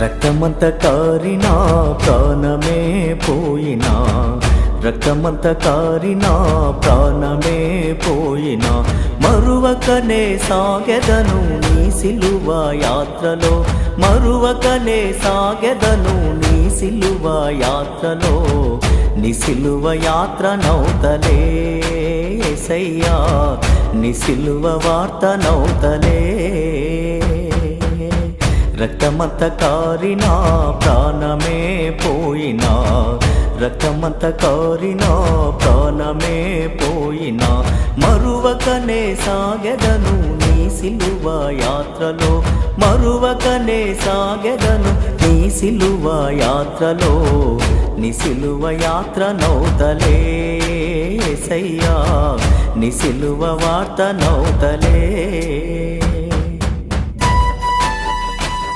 రక్తమంత కారినా ప్రాణమే పోయినా, రక్తమంత కారినా ప్రాణమే పోయినా, మరువకనే సాగెదను నీ సిలువ యాత్రలో, మరువకనే సాగెదను నీ సిలువ యాత్రలో. నీ సిలువ యాత్ర నౌతలే యేసయ్యా, నీ సిలువ వార్త నౌతలే. రక్తమంత కారినా ప్రాణమే పోయినా, రక్తమంత కారినా ప్రాణమే పోయినా, మరువకనే సాగెదను నీ సిలువ యాత్రలో, మరువకనే సాగెదను నీ సిలువ యాత్రలో. నీ సిలువ యాత్ర నౌతలే యేసయ్యా, నీ సిలువ వార్త నౌతలే.